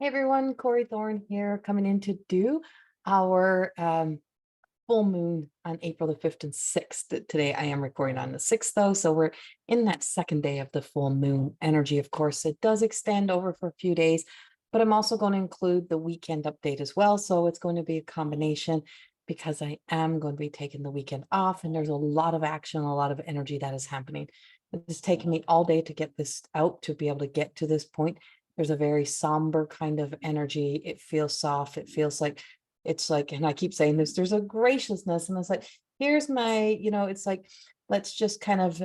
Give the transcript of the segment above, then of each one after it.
Hey everyone, Corrie Thorne here, coming in to do our full moon on April the 5th and 6th. Today I am recording on the 6th though, so we're in that second day of the full moon energy. Of course, it does extend over for a few days, but I'm also going to include the weekend update as well. So it's going to be a combination because I am going to be taking the weekend off and there's a lot of action, a lot of energy that is happening. It's taken me all day to get this out, to be able to get to this point. There's a very somber kind of energy. It feels soft. It feels like it's like, and I keep saying this, there's a graciousness. And it's like, here's my, it's like, let's just kind of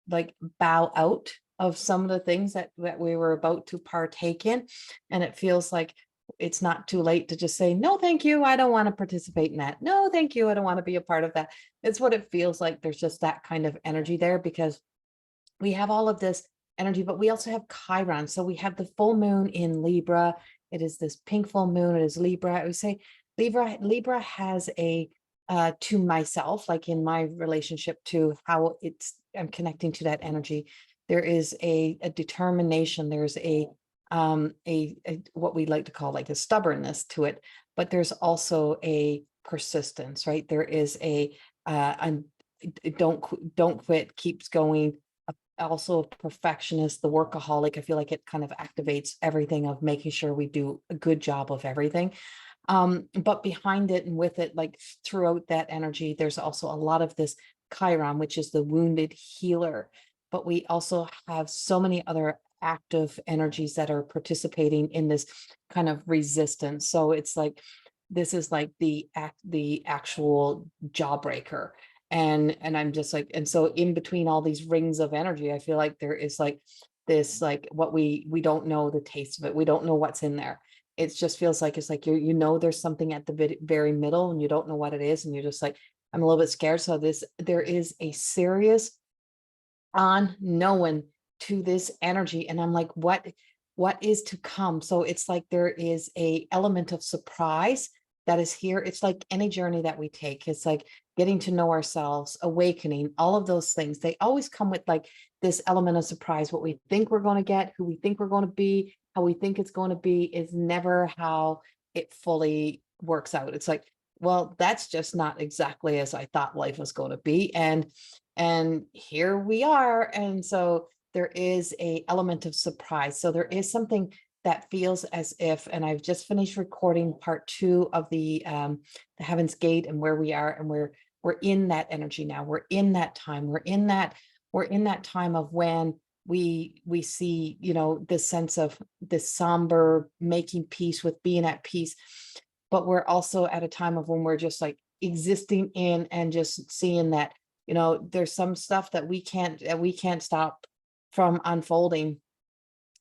like bow out of some of the things that we were about to partake in. And it feels like it's not too late to just say, no, thank you. I don't want to participate in that. No, thank you. I don't want to be a part of that. It's what it feels like. There's just that kind of energy there because we have all of this energy, but we also have Chiron. So we have the full moon in Libra. It is this pink full moon. It is Libra. I would say Libra has a to myself, like in my relationship to how I'm connecting to that energy. There is a determination. There's a what we like to call like a stubbornness to it, but there's also a persistence, right? There is a don't quit, keeps going. Also a perfectionist, the workaholic. I feel like it kind of activates everything of making sure we do a good job of everything. But behind it and with it, like throughout that energy, there's also a lot of this Chiron, which is the wounded healer. But we also have so many other active energies that are participating in this kind of resistance. So it's like, this is like the actual jawbreaker. And I'm just like, and so in between all these rings of energy, I feel like there is like this, like what we don't know the taste of it. We don't know what's in there. It just feels like it's like there's something at the very middle and you don't know what it is, and you're just like, I'm a little bit scared. So there is a serious unknown to this energy, and I'm like, what is to come? So it's like there is a element of surprise that is here. It's like any journey that we take. It's like getting to know ourselves, awakening, all of those things. They always come with like this element of surprise. What we think we're going to get, who we think we're going to be, how we think it's going to be is never how it fully works out. It's like, well, that's just not exactly as I thought life was going to be. And here we are. And so there is a element of surprise. So there is something that feels as if, and I've just finished recording part 2 of the Heaven's Gate and where we are, and we're in that energy now. We're in that time. We're in that time of when we see, this sense of this somber, making peace with being at peace. But we're also at a time of when we're just like existing in and just seeing that, there's some stuff that we can't stop from unfolding.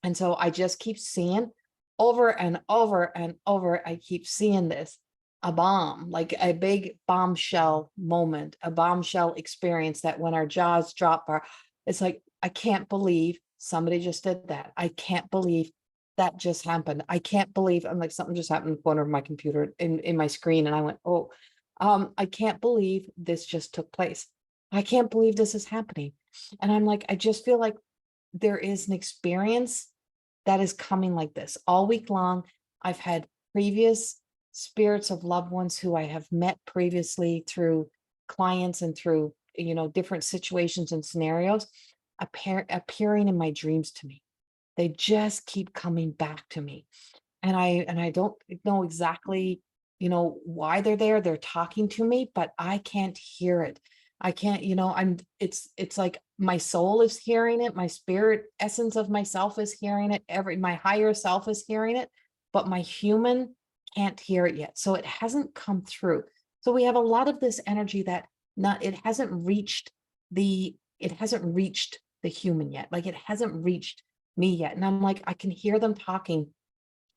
And so I just keep seeing over and over and over, I keep seeing this, a bomb, like a big bombshell moment, a bombshell experience that when our jaws drop, it's like, I can't believe somebody just did that. I can't believe that just happened. I can't believe, I'm like, something just happened in the corner of my computer in my screen. And I went, oh, I can't believe this just took place. I can't believe this is happening. And I'm like, I just feel like there is an experience that is coming like this all week long. I've had previous spirits of loved ones who I have met previously through clients and through, different situations and scenarios appearing in my dreams to me. They just keep coming back to me. And I don't know exactly, why they're there. They're talking to me, but I can't hear it. I can't, it's like my soul is hearing it. My spirit essence of myself is hearing it. My higher self is hearing it, but my human can't hear it yet. So it hasn't come through. So we have a lot of this energy that it hasn't reached the human yet. Like it hasn't reached me yet. And I'm like, I can hear them talking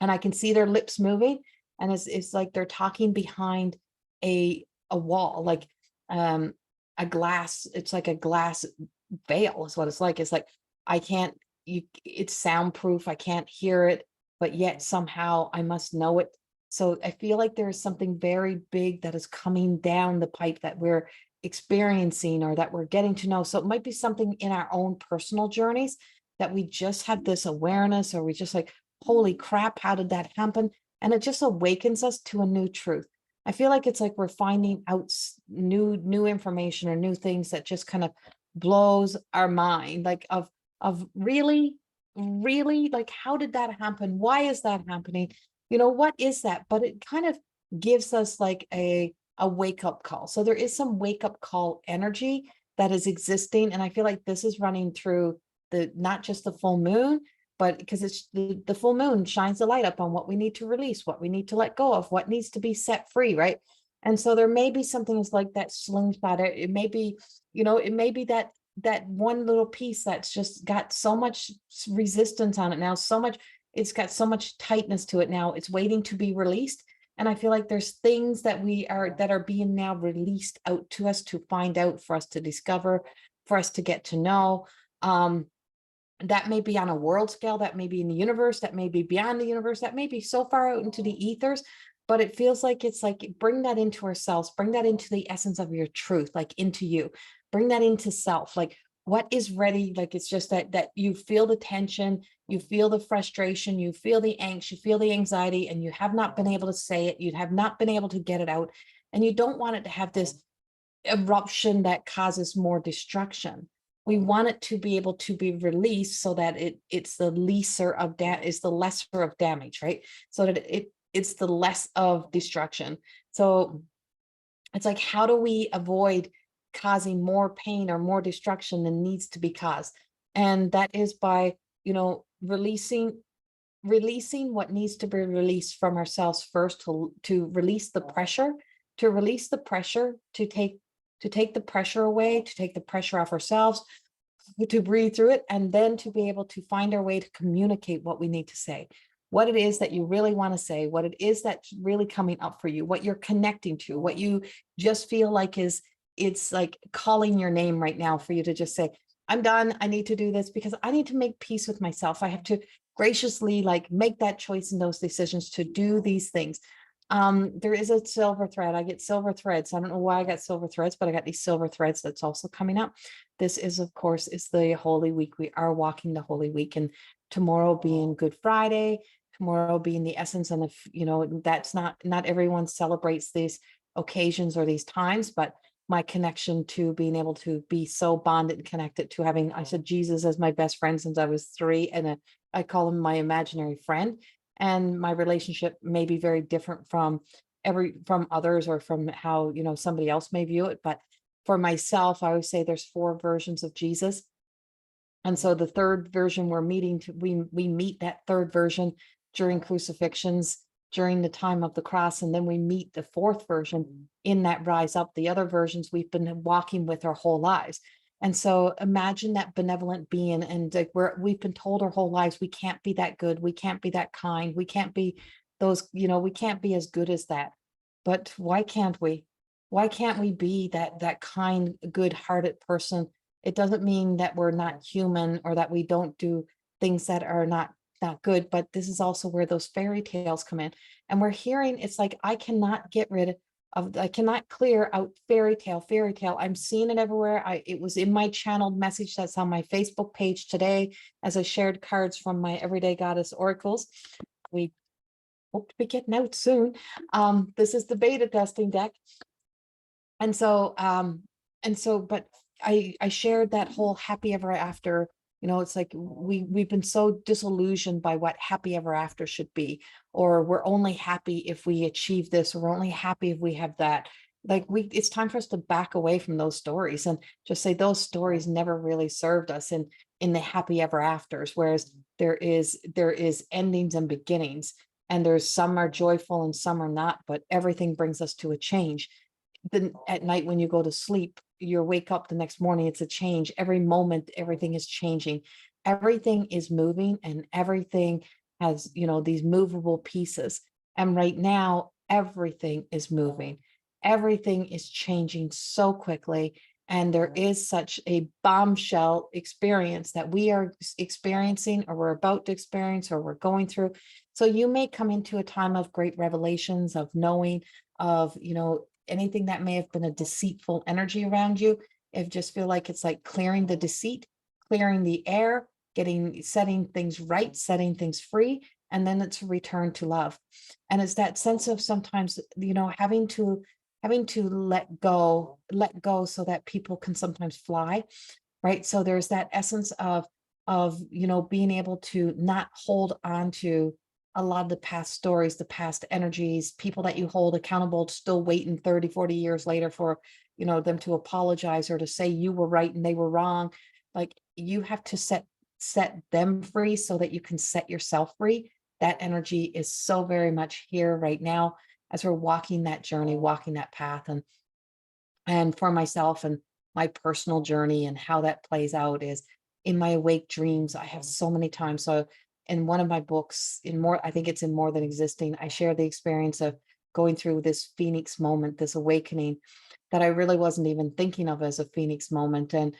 and I can see their lips moving. And it's like they're talking behind a wall, like a glass. It's like a glass veil is what it's like. It's like, it's soundproof. I can't hear it, but yet somehow I must know it. So I feel like there's something very big that is coming down the pipe that we're experiencing or that we're getting to know. So it might be something in our own personal journeys that we just have this awareness, or we just like, holy crap, how did that happen? And it just awakens us to a new truth. I feel like it's like we're finding out new information or new things that just kind of blows our mind, like of really, really, like, how did that happen? Why is that happening? What is that? But it kind of gives us like a wake up call. So there is some wake up call energy that is existing. And I feel like this is running through not just the full moon, but because it's the full moon shines the light up on what we need to release, what we need to let go of, what needs to be set free, right? And so there may be something that's like that slingshot. It may be, it may be that one little piece that's just got so much resistance on it now, it's got so much tightness to it now, it's waiting to be released. And I feel like there's things that are being now released out to us to find out, for us to discover, for us to get to know. That may be on a world scale, that may be in the universe, that may be beyond the universe, that may be so far out into the ethers, but it feels like it's like, bring that into ourselves, bring that into the essence of your truth, like into you, bring that into self, like what is ready, like it's just that you feel the tension, you feel the frustration, you feel the angst, you feel the anxiety, and you have not been able to say it, you have not been able to get it out, and you don't want it to have this eruption that causes more destruction. We want it to be able to be released so that it's the lesser of damage, right? So that it's the less of destruction. So it's like, how do we avoid causing more pain or more destruction than needs to be caused? And that is by, releasing what needs to be released from ourselves first, to release the pressure, to take the pressure away, to take the pressure off ourselves, to breathe through it, and then to be able to find our way to communicate what we need to say, what it is that you really want to say, what it is that's really coming up for you, what you're connecting to, what you just feel like it's like calling your name right now for you to just say, I'm done. I need to do this because I need to make peace with myself. I have to graciously like make that choice and those decisions to do these things. There is a silver thread. I get silver threads. I don't know why I got silver threads, but I got these silver threads that's also coming up. This is, of course, is the Holy Week. We are walking the Holy Week, and tomorrow being Good Friday, tomorrow being the essence. And if, that's not everyone celebrates these occasions or these times, but my connection to being able to be so bonded and connected to having, I said, Jesus as my best friend since I was 3, and I call him my imaginary friend. And my relationship may be very different from others, or from how, somebody else may view it. But for myself, I always say there's 4 versions of Jesus. And so the third version we meet that third version during crucifixions, during the time of the cross. And then we meet the 4th version in that rise up. The other versions we've been walking with our whole lives. And so imagine that benevolent being, and like we've been told our whole lives, we can't be that good, we can't be that kind, we can't be those, we can't be as good as that. But why can't we? Why can't we be that kind, good-hearted person? It doesn't mean that we're not human or that we don't do things that are not good, but this is also where those fairy tales come in. And we're hearing, it's like, I cannot clear out fairy tale. I'm seeing it everywhere. It was in my channeled message that's on my Facebook page today, as I shared cards from my Everyday Goddess Oracles. We hope to be getting out soon. This is the beta testing deck. And so, but I shared that whole happy ever after. It's like we've been so disillusioned by what happy ever after should be, or we're only happy if we achieve this, or we're only happy if we have that. Like it's time for us to back away from those stories and just say those stories never really served us in the happy ever afters. Whereas there is endings and beginnings, and there's some are joyful and some are not, but everything brings us to a change. Then at night when you go to sleep, you wake up the next morning, it's a change. Every moment, everything is changing. Everything is moving, and everything has, these movable pieces. And right now, everything is moving. Everything is changing so quickly. And there is such a bombshell experience that we are experiencing, or we're about to experience, or we're going through. So you may come into a time of great revelations, of knowing, of, anything that may have been a deceitful energy around you. If just feel like it's like clearing the deceit, clearing the air, setting things right, setting things free. and then it's a return to love. And it's that sense of sometimes, having to let go so that people can sometimes fly, right? So there's that essence of being able to not hold on to a lot of the past stories, the past energies, people that you hold accountable, still waiting 30, 40 years later for them to apologize or to say you were right and they were wrong. Like, you have to set them free so that you can set yourself free. That energy is so very much here right now as we're walking that journey, walking that path. And for myself and my personal journey and how that plays out is in my awake dreams. I have so many times. So in one of my books, I think it's in More Than Existing, I share the experience of going through this Phoenix moment, this awakening that I really wasn't even thinking of as a Phoenix moment. And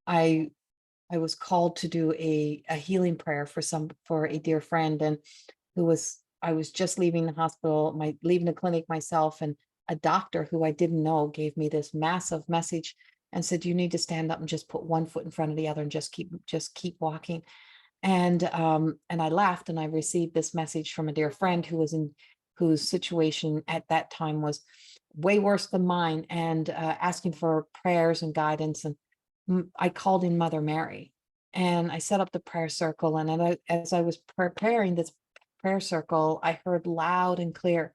I was called to do a healing prayer for a dear friend, and I was just leaving the hospital, leaving the clinic myself, and a doctor who I didn't know gave me this massive message and said, you need to stand up and just put one foot in front of the other and just keep walking. And I laughed, and I received this message from a dear friend whose situation at that time was way worse than mine, and asking for prayers and guidance. And I called in Mother Mary, and I set up the prayer circle. And as I was preparing this prayer circle, I heard loud and clear,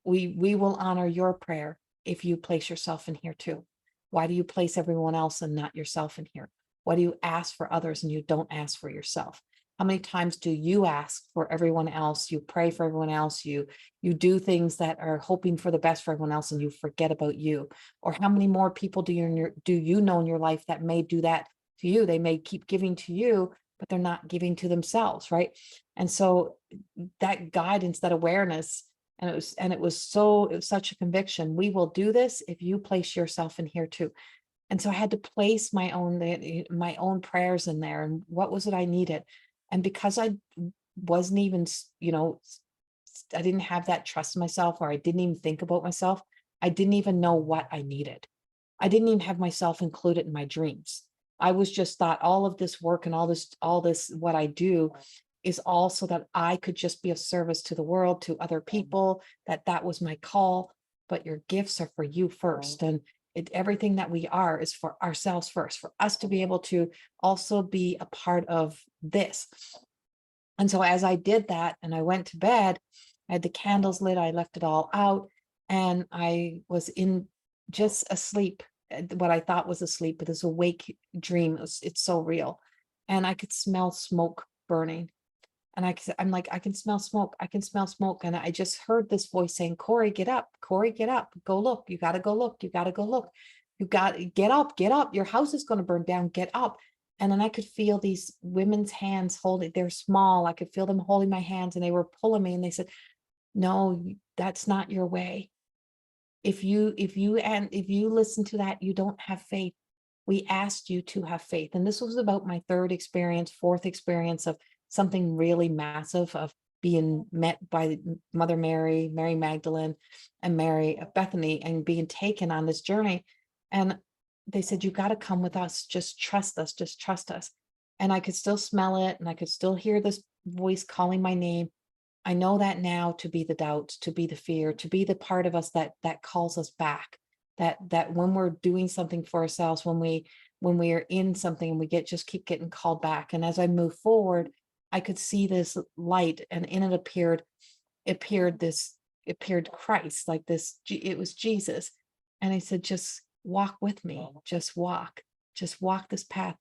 we will honor your prayer if you place yourself in here too. Why do you place everyone else and not yourself in here? Why do you ask for others and you don't ask for yourself? How many times do you ask for everyone else? You pray for everyone else. You do things that are hoping for the best for everyone else, and you forget about you. Or how many more people do you know in your life that may do that to you? They may keep giving to you, but they're not giving to themselves, right? And so that guidance, that awareness, and it was such a conviction. We will do this if you place yourself in here too. And so I had to place my own prayers in there, and what was it I needed. And because I wasn't even, I didn't have that trust in myself, or I didn't even think about myself. I didn't even know what I needed. I didn't even have myself included in my dreams. I was just thought all of this work and all this, what I do is all so that I could just be of service to the world, to other people, that was my call. But your gifts are for you first. And everything that we are is for ourselves first, for us to be able to also be a part of this. And so as I did that and I went to bed, I had the candles lit, I left it all out, and I was in just asleep, what I thought was asleep, but this awake dream. It's so real. And I could smell smoke burning. And I'm like, I can smell smoke. I can smell smoke. And I just heard this voice saying, Corrie, get up. Corrie, get up. Go look. You got to go look. You got to go look. You got to get up. Get up. Your house is going to burn down. Get up. And then I could feel these women's hands holding. They're small. I could feel them holding my hands, and they were pulling me. And they said, no, that's not your way. If you listen to that, you don't have faith. We asked you to have faith. And this was about my fourth experience of something really massive, of being met by Mother Mary, Mary Magdalene, and Mary of Bethany, and being taken on this journey. And they said, you got to come with us. Just trust us. Just trust us. And I could still smell it, and I could still hear this voice calling my name. I know that now to be the doubt, to be the fear, to be the part of us that calls us back. That when we're doing something for ourselves, when we are in something, and we keep getting called back. And as I move forward, I could see this light, and in it appeared Christ, like this. It was Jesus. And he said, just walk with me. Just walk this path.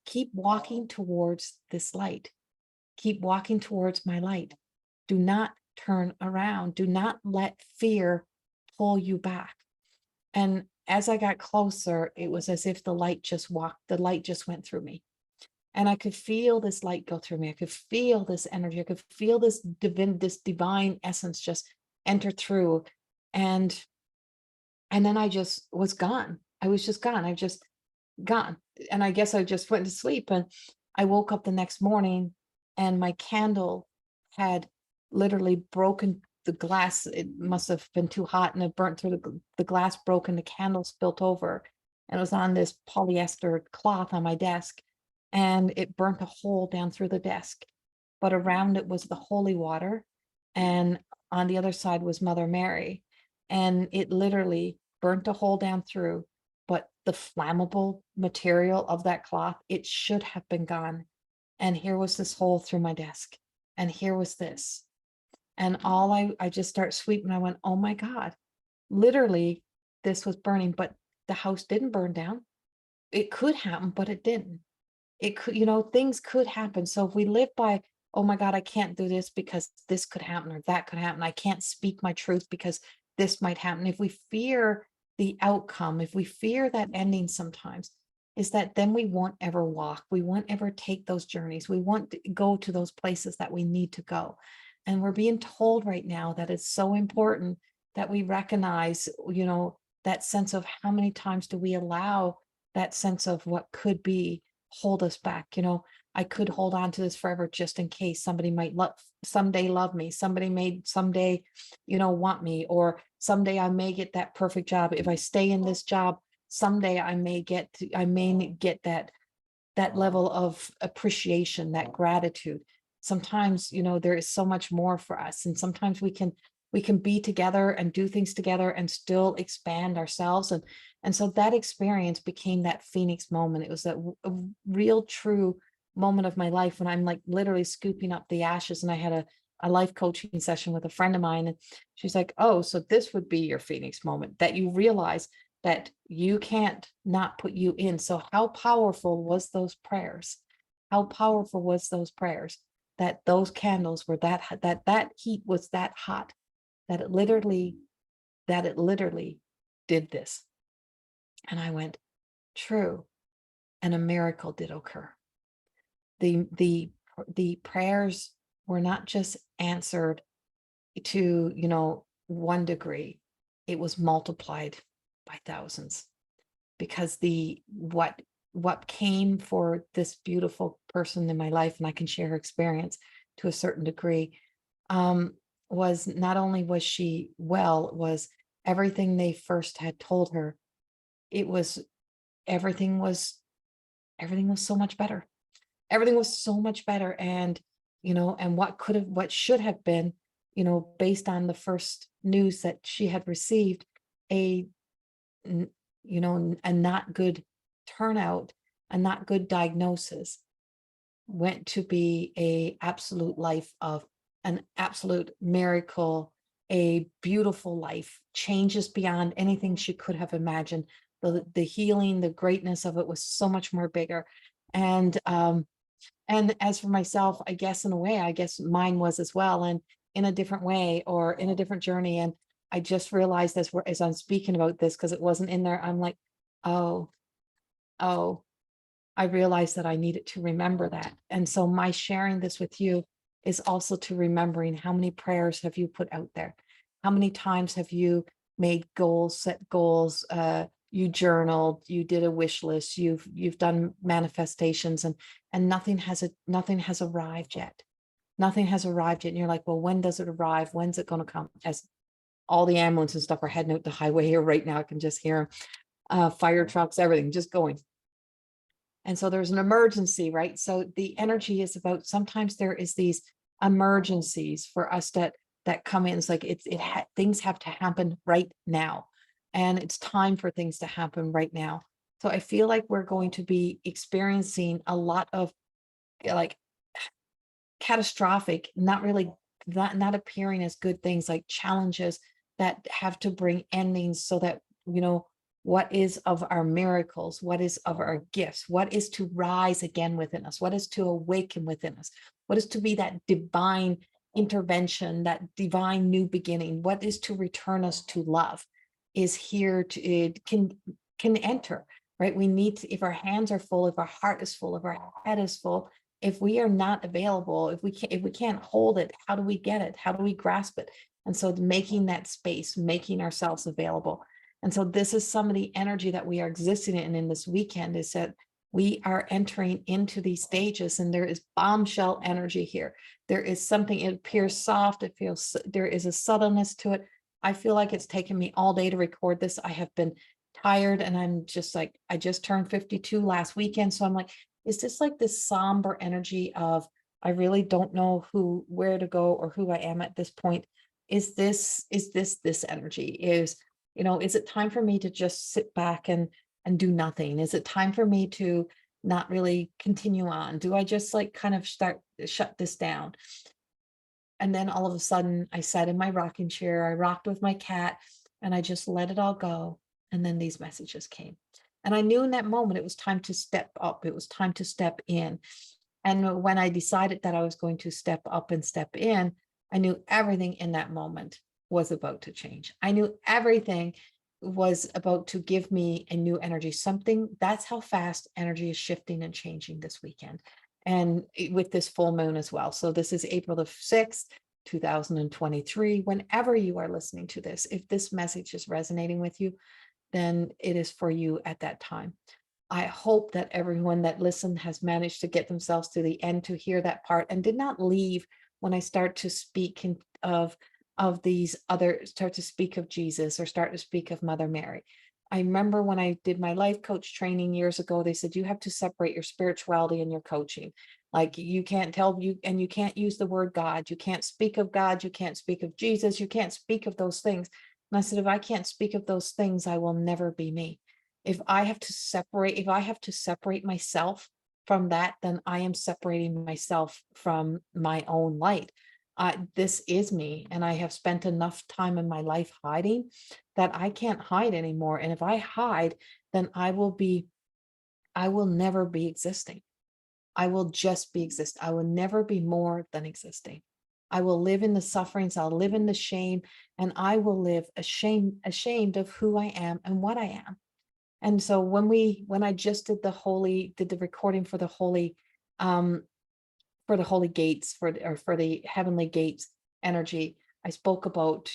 Keep walking towards this light. Keep walking towards my light. Do not turn around. Do not let fear pull you back. And as I got closer, it was as if the light just went through me. And I could feel this light go through me. I could feel this energy. I could feel this divine essence just enter through. And then I just was gone. I was just gone. I just gone. And I guess I just went to sleep. And I woke up the next morning, and my candle had literally broken the glass. It must have been too hot, and it burnt through the glass broke, and the candle spilt over. And it was on this polyester cloth on my desk. And it burnt a hole down through the desk. but around it was the holy water. And on the other side was Mother Mary. And it literally burnt a hole down through, but the flammable material of that cloth, it should have been gone. And here was this hole through my desk. And here was this. And all I just start sweeping. I went, oh my God, literally this was burning, but the house didn't burn down. It could happen, but it didn't. It could, things could happen. So if we live by, oh my God, I can't do this because this could happen or that could happen. I can't speak my truth because this might happen. If we fear the outcome, if we fear that ending sometimes, is that then we won't ever walk. We won't ever take those journeys. We won't go to those places that we need to go. And we're being told right now that it's so important that we recognize, that sense of how many times do we allow that sense of what could be hold us back. I could hold on to this forever just in case somebody might someday love me. Somebody may someday, want me, or someday I may get that perfect job. If I stay in this job, someday I may get that level of appreciation, that gratitude. Sometimes, there is so much more for us. And sometimes we can be together and do things together and still expand ourselves. And so that experience became that Phoenix moment. It was a real true moment of my life when I'm like literally scooping up the ashes. And I had a life coaching session with a friend of mine. And she's like, oh, so this would be your Phoenix moment, that you realize that you can't not put you in. So how powerful was those prayers? How powerful was those prayers? That those candles were that heat was that hot, that it literally did this. And I went, true. And a miracle did occur. The prayers were not just answered to, one degree. It was multiplied by thousands, because what came for this beautiful person in my life, and I can share her experience to a certain degree, was not only was she well, was everything they first had told her. It was everything was so much better. Everything was so much better. And and what should have been, based on the first news that she had received, a not good turnout, a not good diagnosis, went to be a absolute life of an absolute miracle, a beautiful life, changes beyond anything she could have imagined. The healing, the greatness of it was so much more bigger. And as for myself, I guess in a way, I guess mine was as well, and in a different way or in a different journey. And I just realized as I'm speaking about this, because it wasn't in there, I'm like, oh, I realized that I needed to remember that. And so my sharing this with you is also to remembering how many prayers have you put out there? How many times have you made goals, set goals, you journaled, you did a wish list, you've done manifestations, and nothing has arrived yet. Nothing has arrived yet. And you're like, well, when does it arrive? When's it going to come? As all the ambulances and stuff are heading out the highway here right now, I can just hear fire trucks, everything just going. And so there's an emergency, right? So the energy is about, sometimes there is these emergencies for us that come in. It's like things have to happen right now. And it's time for things to happen right now. So I feel like we're going to be experiencing a lot of like catastrophic, not appearing as good things, like challenges that have to bring endings, so that, what is of our miracles, what is of our gifts, what is to rise again within us, what is to awaken within us, what is to be that divine intervention, that divine new beginning, what is to return us to love, is here to, it can enter, right? We need to, if our hands are full, if our heart is full, if our head is full, if we are not available, if we can't hold it, how do we get it? How do we grasp it? And so making that space, making ourselves available. And so this is some of the energy that we are existing in this weekend, is that we are entering into these stages, and there is bombshell energy here. There is something, it appears soft. It feels, there is a subtleness to it. I feel like it's taken me all day to record this. I have been tired, and I'm just like, I just turned 52 last weekend. So I'm like, is this like this somber energy of I really don't know where to go or who I am at this point. Is this energy? Is it time for me to just sit back and do nothing? Is it time for me to not really continue on? Do I just like kind of shut this down? And then all of a sudden I sat in my rocking chair, I rocked with my cat, and I just let it all go. And then these messages came. And I knew in that moment it was time to step up. It was time to step in. And when I decided that I was going to step up and step in, I knew everything in that moment was about to change. I knew everything was about to give me a new energy, something. That's how fast energy is shifting and changing this weekend. And with this full moon as well. So this is April the 6th, 2023. Whenever you are listening to this, if this message is resonating with you, then it is for you at that time. I hope that everyone that listened has managed to get themselves to the end to hear that part and did not leave when I start to speak of these other, start to speak of Jesus or start to speak of Mother Mary. I remember when I did my life coach training years ago, they said you have to separate your spirituality and your coaching. Like you can't tell you, and you can't use the word God. You can't speak of God. You can't speak of Jesus. You can't speak of those things. And I said, if I can't speak of those things, I will never be me. If I have to separate myself from that, then I am separating myself from my own light. This is me, and I have spent enough time in my life hiding that I can't hide anymore. And if I hide, then I will never be existing. I will just be exist. I will never be more than existing. I will live in the sufferings. I'll live in the shame, and I will live ashamed of who I am and what I am. And so when I just did the recording for the holy gates for the heavenly gates energy, I spoke about,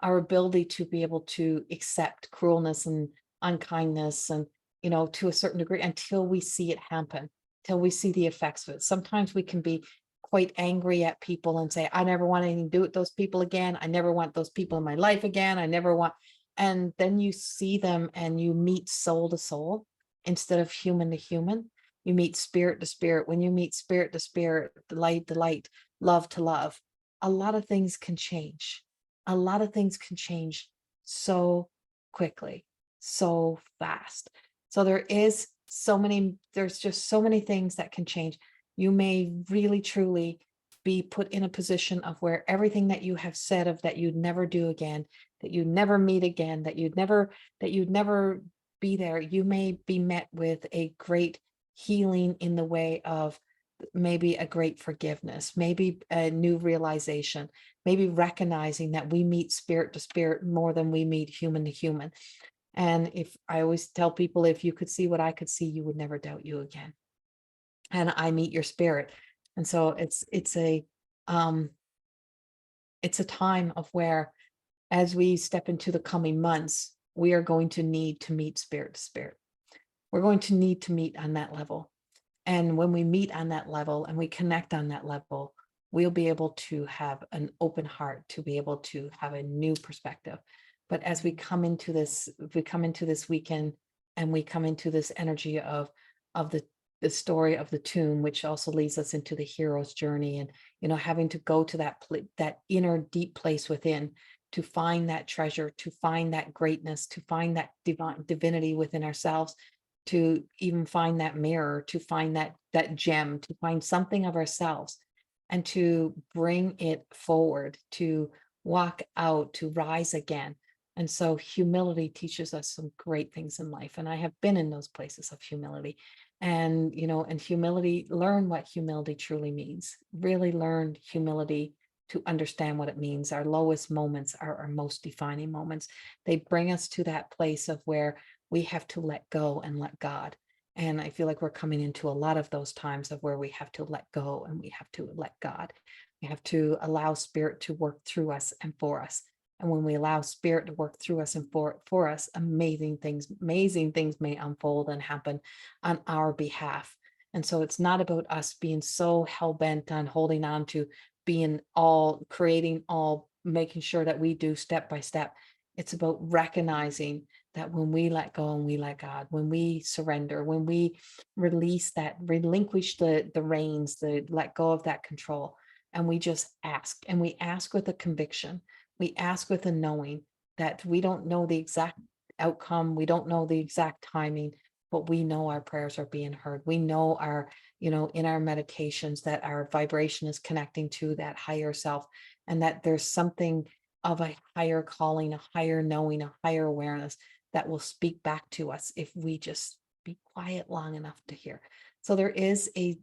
our ability to be able to accept cruelness and unkindness and, to a certain degree until we see it happen, till we see the effects of it. Sometimes we can be quite angry at people and say, I never want anything to do with those people again. I never want those people in my life again. I never want. And then you see them and you meet soul to soul instead of human to human. You meet spirit to spirit. When you meet spirit to spirit, the light, love to love, a lot of things can change. A lot of things can change so quickly, so fast. So there's just so many things that can change. You may really, truly be put in a position of where everything that you have said of that you'd never do again, that you'd never meet again, that you'd never be there. You may be met with a great healing in the way of maybe a great forgiveness, maybe a new realization, maybe recognizing that we meet spirit to spirit more than we meet human to human. And if I always tell people, if you could see what I could see, you would never doubt you again. And I meet your spirit. And so it's a time of where, as we step into the coming months, we are going to need to meet spirit to spirit. We're going to need to meet on that level. And when we meet on that level and we connect on that level, we'll be able to have an open heart, to be able to have a new perspective. But as we come into this weekend, and we come into this energy of the story of the tomb, which also leads us into the hero's journey, and having to go to that inner deep place within to find that treasure, to find that greatness, to find that divinity within ourselves, to even find that mirror, to find that gem, to find something of ourselves, and to bring it forward, to walk out, to rise again. And so humility teaches us some great things in life. And I have been in those places of humility, and humility, learn what humility truly means, really learn humility to understand what it means. Our lowest moments are our most defining moments. They bring us to that place of where we have to let go and let God. And I feel like we're coming into a lot of those times of where we have to let go and we have to let God. We have to allow spirit to work through us and for us. And when we allow spirit to work through us and for us, amazing things may unfold and happen on our behalf. And so it's not about us being so hell-bent on holding on to creating all, making sure that we do step by step. It's about recognizing that when we let go and we let God, when we surrender, when we release that, relinquish the reins, the let go of that control, and we just ask, and we ask with a conviction, we ask with a knowing that we don't know the exact outcome, we don't know the exact timing, but we know our prayers are being heard. We know our, in our meditations that our vibration is connecting to that higher self, and that there's something of a higher calling, a higher knowing, a higher awareness that will speak back to us if we just be quiet long enough to hear. So there is a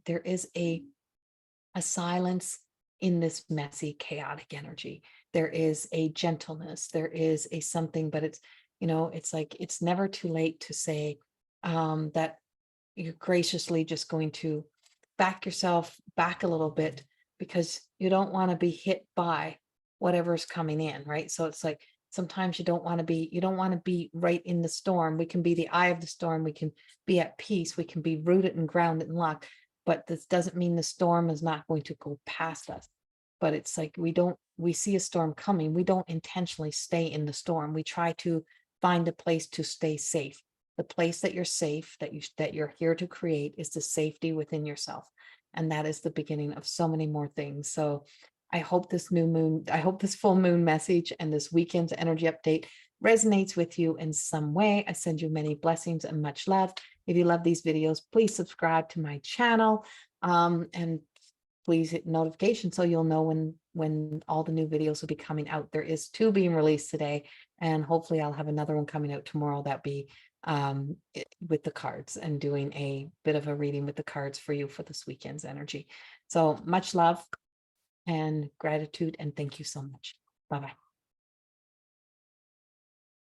silence in this messy, chaotic energy. There is a gentleness, there is a something, but it's, it's like, it's never too late to say that you're graciously just going to back yourself back a little bit, because you don't want to be hit by whatever's coming in, right? So it's like, sometimes you don't want to be right in the storm. We can be the eye of the storm. We can be at peace. We can be rooted and grounded and locked, but this doesn't mean the storm is not going to go past us. But it's like, we see a storm coming. We don't intentionally stay in the storm. We try to find a place to stay safe. The place that you're safe, that you're here to create, is the safety within yourself. And that is the beginning of so many more things. So I hope this full moon message and this weekend's energy update resonates with you in some way. I send you many blessings and much love. If you love these videos, please subscribe to my channel, and please hit notification so you'll know when all the new videos will be coming out. There is 2 being released today, and hopefully I'll have another one coming out tomorrow that be with the cards, and doing a bit of a reading with the cards for you for this weekend's energy. So much love and gratitude, and thank you so much. Bye-bye.